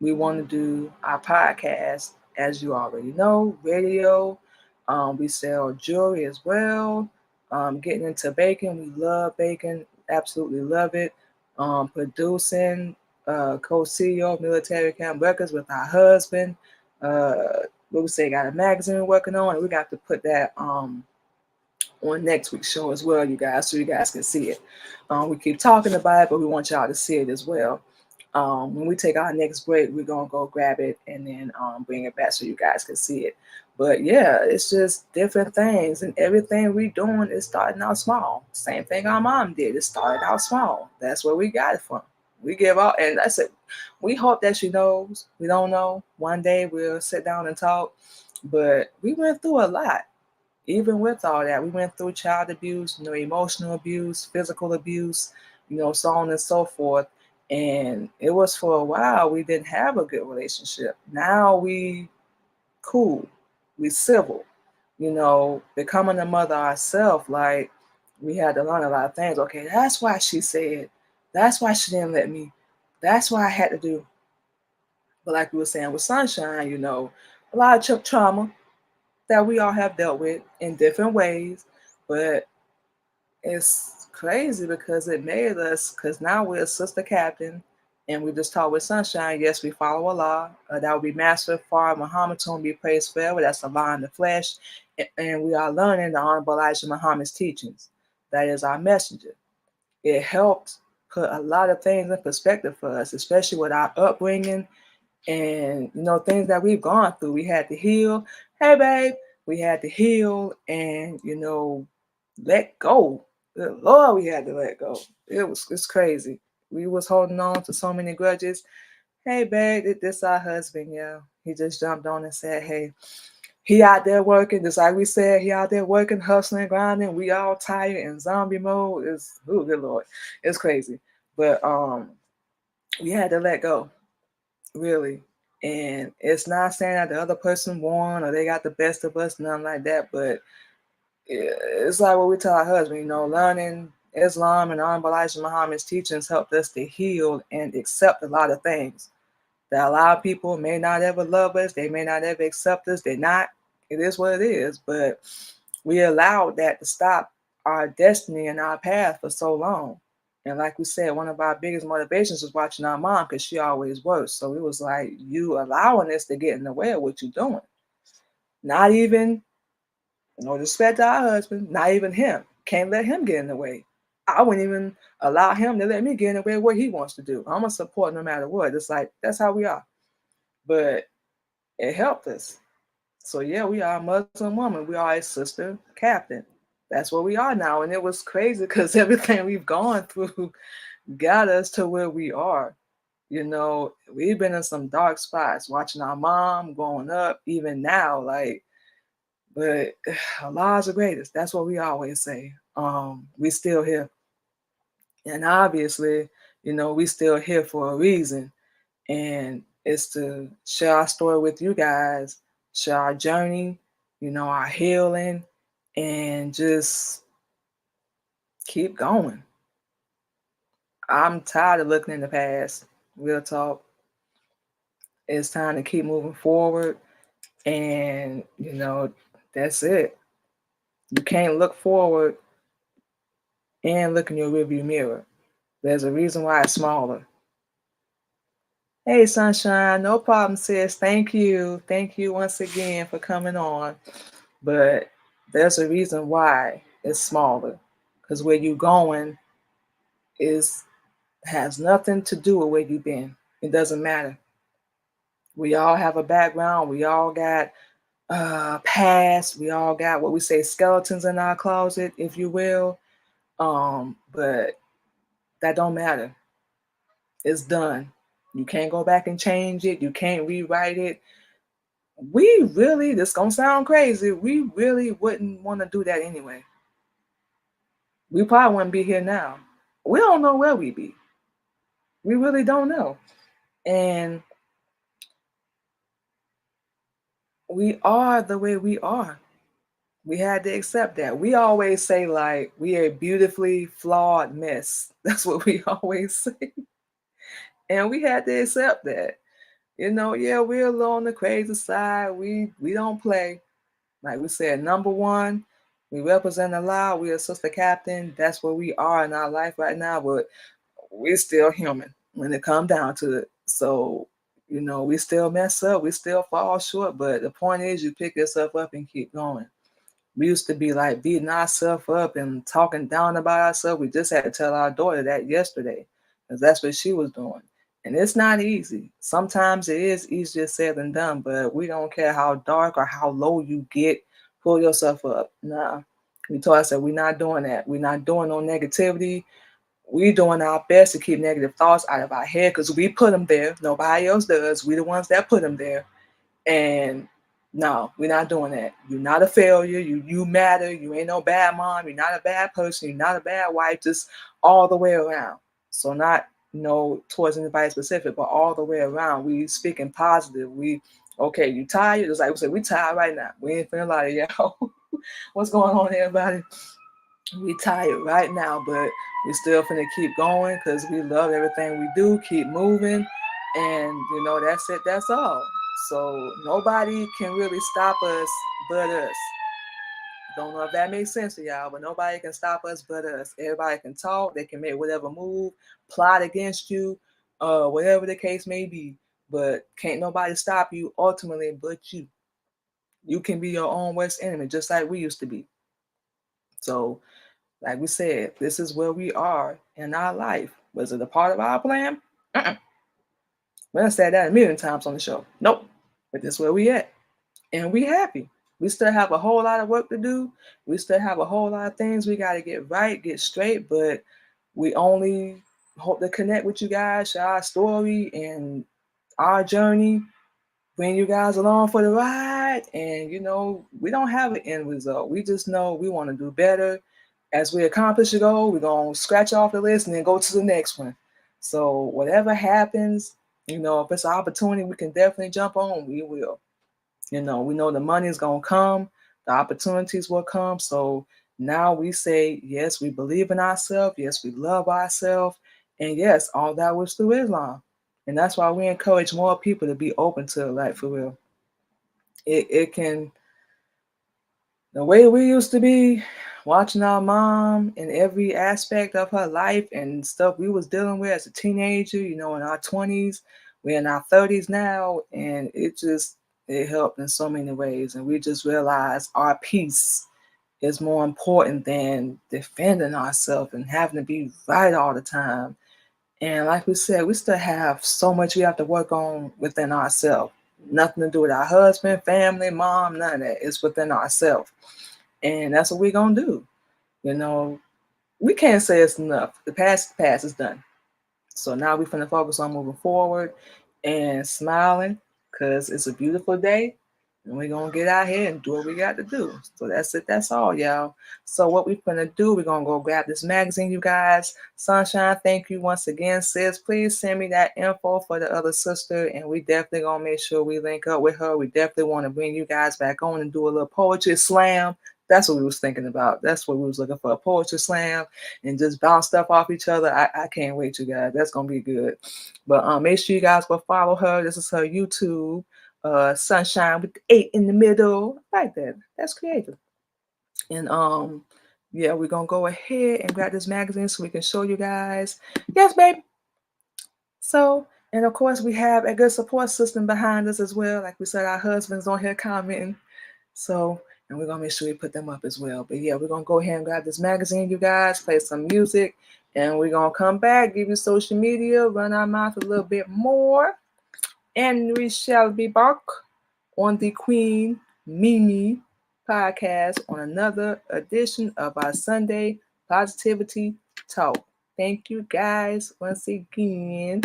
we want to do our podcast, as you already know, radio. We sell jewelry as well. Getting into baking, we love baking, absolutely love it. Producing, co-CEO of Military Camp Records with our husband. Uh, what we say, got a magazine we're working on, and we got to put that on next week's show as well, you guys, so you guys can see it. We keep talking about it, but we want y'all to see it as well. When we take our next break, we're gonna go grab it and then bring it back so you guys can see it. But yeah, it's just different things, and everything we doing is starting out small. Same thing our mom did. It started out small. That's where we got it from. We give out, and that's it. We hope that she knows. We don't know. One day we'll sit down and talk. But we went through a lot. Even with all that, we went through child abuse, emotional abuse, physical abuse, so on and so forth. And it was for a while we didn't have a good relationship. Now we cool, we civil, becoming a mother ourselves. Like, we had to learn a lot of things. Okay, that's why she said, that's why she didn't let me, that's why I had to do. But like we were saying with Sunshine, a lot of trauma that we all have dealt with in different ways, but it's crazy because it made us, because now we're a sister captain, and we just talk with Sunshine. Yes, we follow Allah. That would be Master Far Muhammad, to be praised forever. That's Allah in the flesh. And we are learning the Honorable Elijah Muhammad's teachings. That is our messenger. It helped put a lot of things in perspective for us, especially with our upbringing and things that we've gone through. We had to heal. Hey babe, we had to heal and let go. Good Lord, we had to let go. It's crazy. We was holding on to so many grudges. Hey babe, this our husband, yeah. He just jumped on and said, hey, he out there working, just like we said, he out there working, hustling, grinding. We all tired in zombie mode. Good Lord. It's crazy. But we had to let go, really. And it's not saying that the other person won or they got the best of us, nothing like that. But it's like what we tell our husband, learning Islam and Honorable Elijah Muhammad's teachings helped us to heal and accept a lot of things. That a lot of people may not ever love us, they may not ever accept us, they're not. It is what it is. But we allowed that to stop our destiny and our path for so long. And like we said, one of our biggest motivations was watching our mom because she always works. So it was like, you allowing this to get in the way of what you're doing. Not even, no disrespect to our husband, not even him. Can't let him get in the way. I wouldn't even allow him to let me get in the way of what he wants to do. I'm going to support no matter what. It's like, that's how we are. But it helped us. So yeah, we are a Muslim woman. We are a sister captain. That's what we are now. And it was crazy because everything we've gone through got us to where we are. We've been in some dark spots watching our mom growing up, even now. Like, But Allah's the greatest. That's what we always say. We still here. And obviously, we still here for a reason. And it's to share our story with you guys, share our journey, our healing, and just keep going. I'm tired of looking in the past. Real talk. It's time to keep moving forward. And, that's it. You can't look forward and look in your rearview mirror. There's a reason why it's smaller. Hey, Sunshine, no problem, sis. Thank you. Thank you once again for coming on. But there's a reason why it's smaller. Because where you're going is has nothing to do with where you've been. It doesn't matter. We all have a background. We all got past. We all got what we say skeletons in our closet, if you will. But that don't matter. It's done. You can't go back and change it. You can't rewrite it. This gonna sound crazy, we really wouldn't want to do that anyway. We probably wouldn't be here now. We don't know where we be. We really don't know. And we are the way we are. We had to accept that. We always say, like, we are a beautifully flawed mess. That's what we always say. And we had to accept that. Yeah, we're a little on the crazy side. We don't play. Like we said, number one, we represent Allah. We're a sister captain. That's where we are in our life right now. But we're still human when it comes down to it. So, we still mess up. We still fall short. But the point is, you pick yourself up and keep going. We used to be like beating ourselves up and talking down about ourselves. We just had to tell our daughter that yesterday because that's what she was doing. And it's not easy. Sometimes it is easier said than done, but we don't care how dark or how low you get. Pull yourself up. Nah. We told ourselves we're not doing that. We're not doing no negativity. We're doing our best to keep negative thoughts out of our head because we put them there. Nobody else does. We the ones that put them there. And no, we're not doing that. You're not a failure. You matter. You ain't no bad mom. You're not a bad person. You're not a bad wife. Just all the way around. So not towards anybody specific, but all the way around. We speaking positive. Okay, you tired? Just like we said, we tired right now. We ain't feeling like it, yo. What's going on, everybody? We tired right now, but we still finna keep going because we love everything we do. Keep moving, and that's it. That's all. So nobody can really stop us but us. Don't know if that makes sense to y'all, but nobody can stop us but us. Everybody can talk. They can make whatever move, plot against you, whatever the case may be. But can't nobody stop you ultimately but you. You can be your own worst enemy, just like we used to be. So like we said, this is where we are in our life. Was it a part of our plan? We done said that a million times on the show. Nope. But this is where we at. And we happy. We still have a whole lot of work to do. We still have a whole lot of things we got to get right, get straight. But we only hope to connect with you guys, share our story and our journey, bring you guys along for the ride. And, we don't have an end result. We just know we want to do better. As we accomplish a goal, we're going to scratch off the list and then go to the next one. So whatever happens, if it's an opportunity we can definitely jump on, we will. We know the money is going to come, the opportunities will come. So now we say, yes, we believe in ourselves. Yes, we love ourselves. And yes, all that was through Islam. And that's why we encourage more people to be open to it, like for real. It can, the way we used to be, watching our mom in every aspect of her life and stuff we was dealing with as a teenager, in our 20s, we're in our 30s now, and it helped in so many ways. And we just realized our peace is more important than defending ourselves and having to be right all the time. And like we said, we still have so much we have to work on within ourselves. Nothing to do with our husband, family, mom, none of that. It's within ourselves. And that's what we're going to do. We can't say it's enough. The past is done. So now we're going to focus on moving forward and smiling because it's a beautiful day. and we're gonna get out here and do what we got to do. So that's it. That's all, y'all. So what we gonna do, we're gonna go grab this magazine, you guys. Sunshine, thank you once again, sis. Please send me that info for the other sister, and we definitely gonna make sure we link up with her. We definitely want to bring you guys back on and do a little poetry slam. That's what we was thinking about. That's what we was looking for, a poetry slam and just bounce stuff off each other. I can't wait, you guys. That's gonna be good. But make sure you guys go follow her. This is her YouTube, Sunshine with the 8 in the middle. I like that. That's creative. And yeah, we're gonna go ahead and grab this magazine so we can show you guys. Yes, baby. So, and of course, we have a good support system behind us as well. Like we said, our husbands on here commenting. So, and we're gonna make sure we put them up as well. But yeah, we're gonna go ahead and grab this magazine, you guys, play some music, and we're gonna come back, give you social media, run our mouth a little bit more, and we shall be back on the Queen Mimi podcast on another edition of our Sunday Positivity Talk. Thank you guys once again.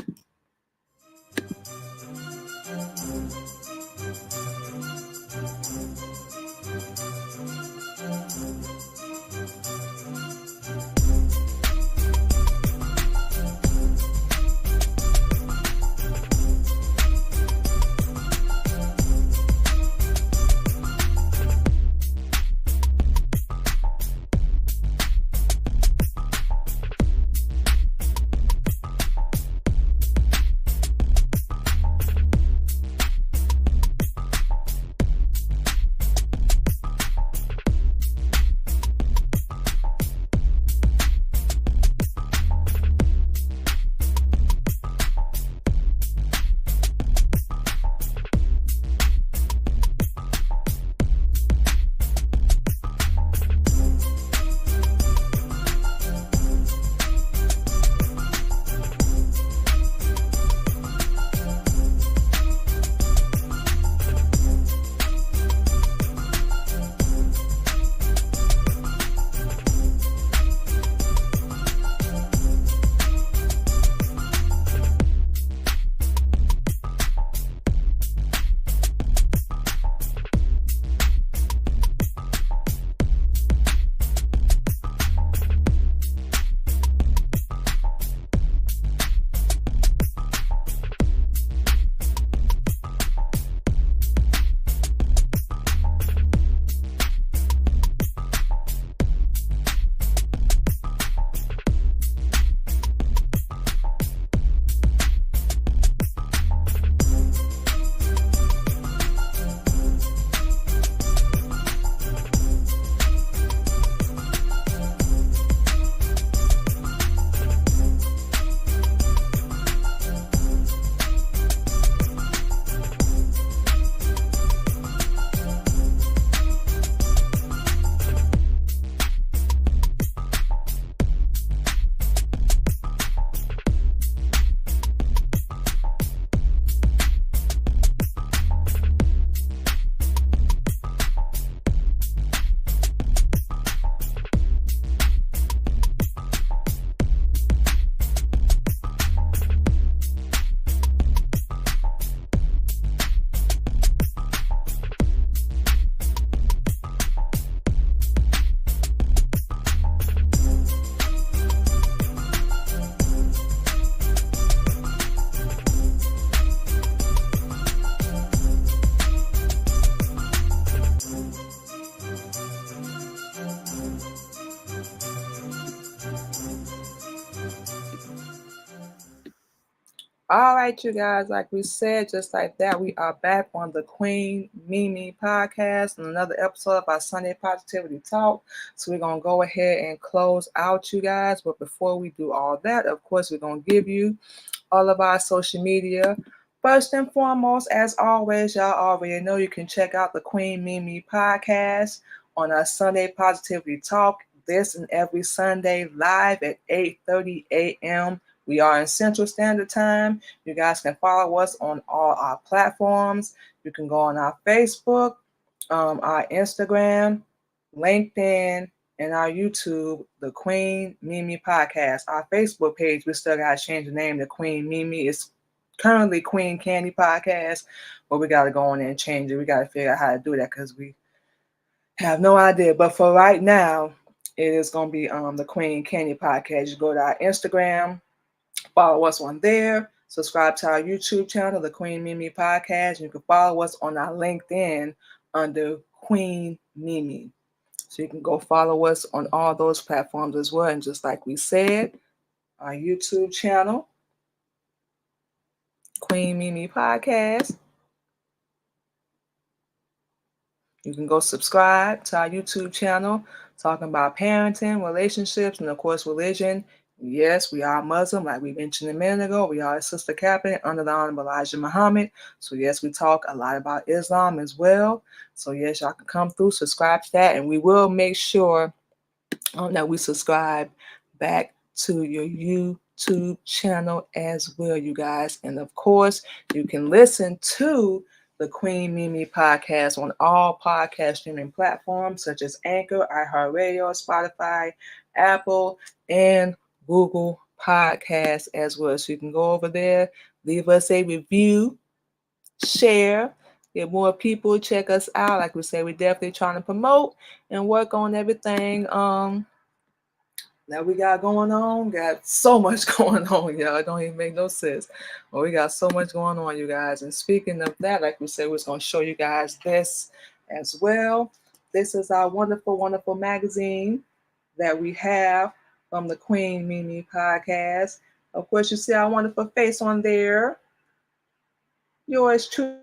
All right, you guys, like we said, just like that, we are back on the Queen Mimi podcast and another episode of our Sunday Positivity Talk. So we're going to go ahead and close out, you guys. But before we do all that, of course, we're going to give you all of our social media. First and foremost, as always, y'all already know you can check out the Queen Mimi podcast on our Sunday Positivity Talk this and every Sunday live at 8:30 a.m. We are in Central Standard Time. You guys can follow us on all our platforms. You can go on our Facebook, our Instagram, LinkedIn, and our YouTube, the Queen Mimi Podcast. Our Facebook page, we still got to change the name to Queen Mimi. It's currently Queen Candy Podcast, but we got to go on there and change it. We got to figure out how to do that because we have no idea. But for right now, it is going to be the Queen Candy Podcast. You go to our Instagram, follow us on there, subscribe to our YouTube channel, the Queen Mimi Podcast. You can follow us on our LinkedIn under Queen Mimi. So you can go follow us on all those platforms as well. And just like we said, our YouTube channel, Queen Mimi Podcast. You can go subscribe to our YouTube channel, talking about parenting, relationships, and of course, religion. Yes, we are Muslim, like we mentioned a minute ago. We are a sister captain under the Honorable Elijah Muhammad. So, yes, we talk a lot about Islam as well. So, yes, y'all can come through, subscribe to that, and we will make sure that we subscribe back to your YouTube channel as well, you guys. And of course, you can listen to the Queen Mimi podcast on all podcast streaming platforms such as Anchor, iHeartRadio, Spotify, Apple, and Google Podcasts as well. So you can go over there, leave us a review, share, get more people, check us out. Like we say, we're definitely trying to promote and work on everything that we got going on. Got so much going on, y'all. It don't even make no sense. But we got so much going on, you guys. And speaking of that, like we said, we're going to show you guys this as well. This is our wonderful, wonderful magazine that we have from the Queen Mimi Podcast. Of course, you see our wonderful face on there. Yours truly.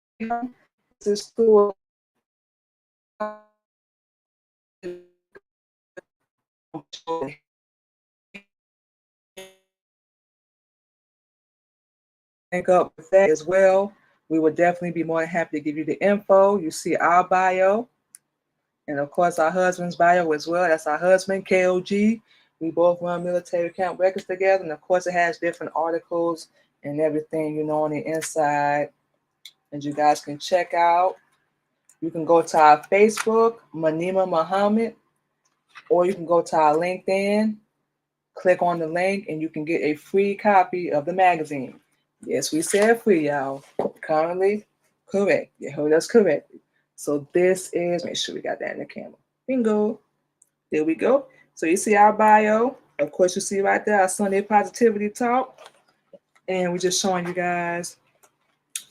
This is through link up with that as well. We would definitely be more than happy to give you the info. You see our bio, and of course our husband's bio as well. That's our husband, KOG. We both run military camp records together, and of course it has different articles and everything, on the inside, and you guys can check out. You can go to our Facebook, Manima Muhammad, or you can go to our LinkedIn, click on the link, and you can get a free copy of the magazine. Yes, we said free, y'all. Currently, correct. You heard us correctly. So this is, make sure we got that in the camera. Bingo. There we go. So you see our bio. Of course, you see right there our Sunday Positivity Talk. And we're just showing you guys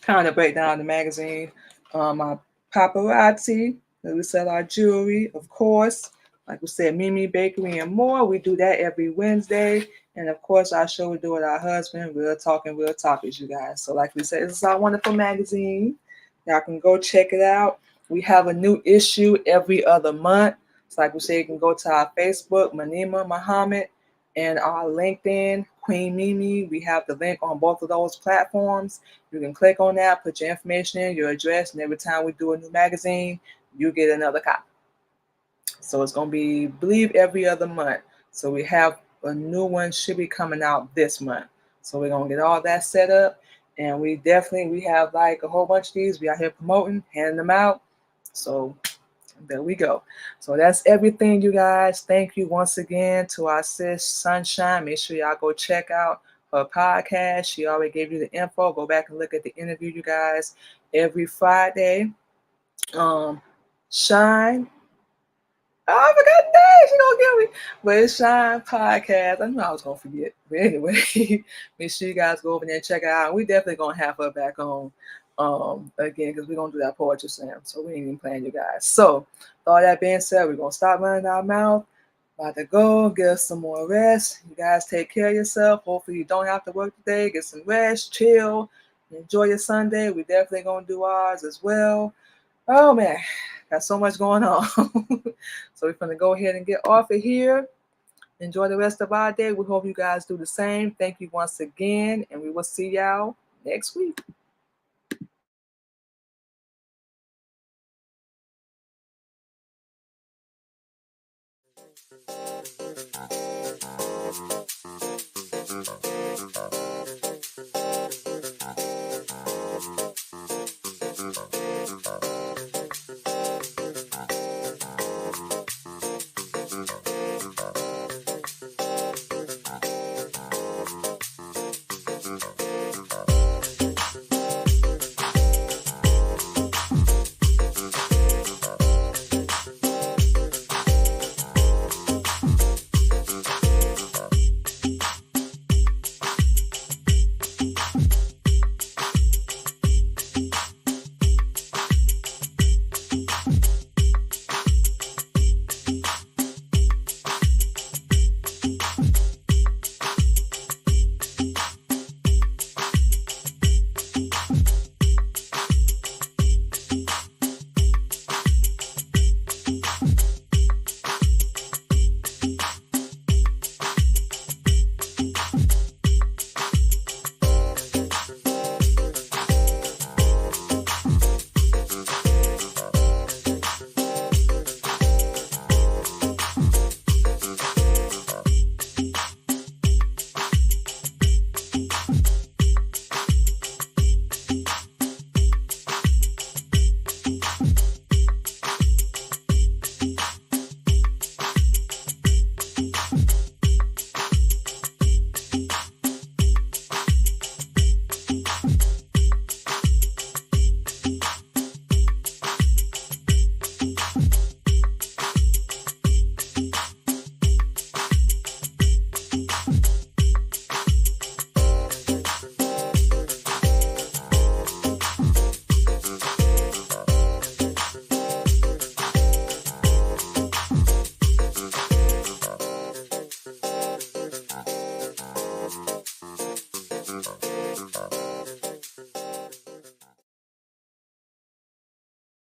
kind of break down the magazine. Our paparazzi, we sell our jewelry, of course. Like we said, Mimi Bakery and more. We do that every Wednesday. And of course, our show we do with our husband, Real Talking Real Topics, you guys. So like we said, this is our wonderful magazine. Y'all can go check it out. We have a new issue every other month. So like we said, you can go to our Facebook, Manima Muhammad, and our LinkedIn, Queen Mimi. We have the link on both of those platforms. You can click on that, put your information in, your address, and every time we do a new magazine, you get another copy. So it's going to be, I believe, every other month. So we have a new one should be coming out this month. So we're going to get all that set up. And we have like a whole bunch of these. We out here promoting, handing them out. So there we go. So that's everything, you guys. Thank you once again to our sis Sunshine. Make sure y'all go check out her podcast. She already gave you the info. Go back and look at the interview, you guys, every Friday. Shine. Oh, I forgot the name. She gonna get me. But it's Shine Podcast. I knew I was gonna forget. But anyway, make sure you guys go over there and check it out. We definitely gonna have her back on again because we're gonna do that poetry slam. So we ain't even playing, you guys. So with all that being said, we're gonna stop running our mouth. About to go, get us some more rest. You guys take care of yourself. Hopefully you don't have to work today. Get some rest, chill, enjoy your Sunday. We definitely gonna do ours as well. Oh man, got so much going on. So we're gonna go ahead and get off of here. Enjoy the rest of our day. We hope you guys do the same. Thank you once again, and we will see y'all next week.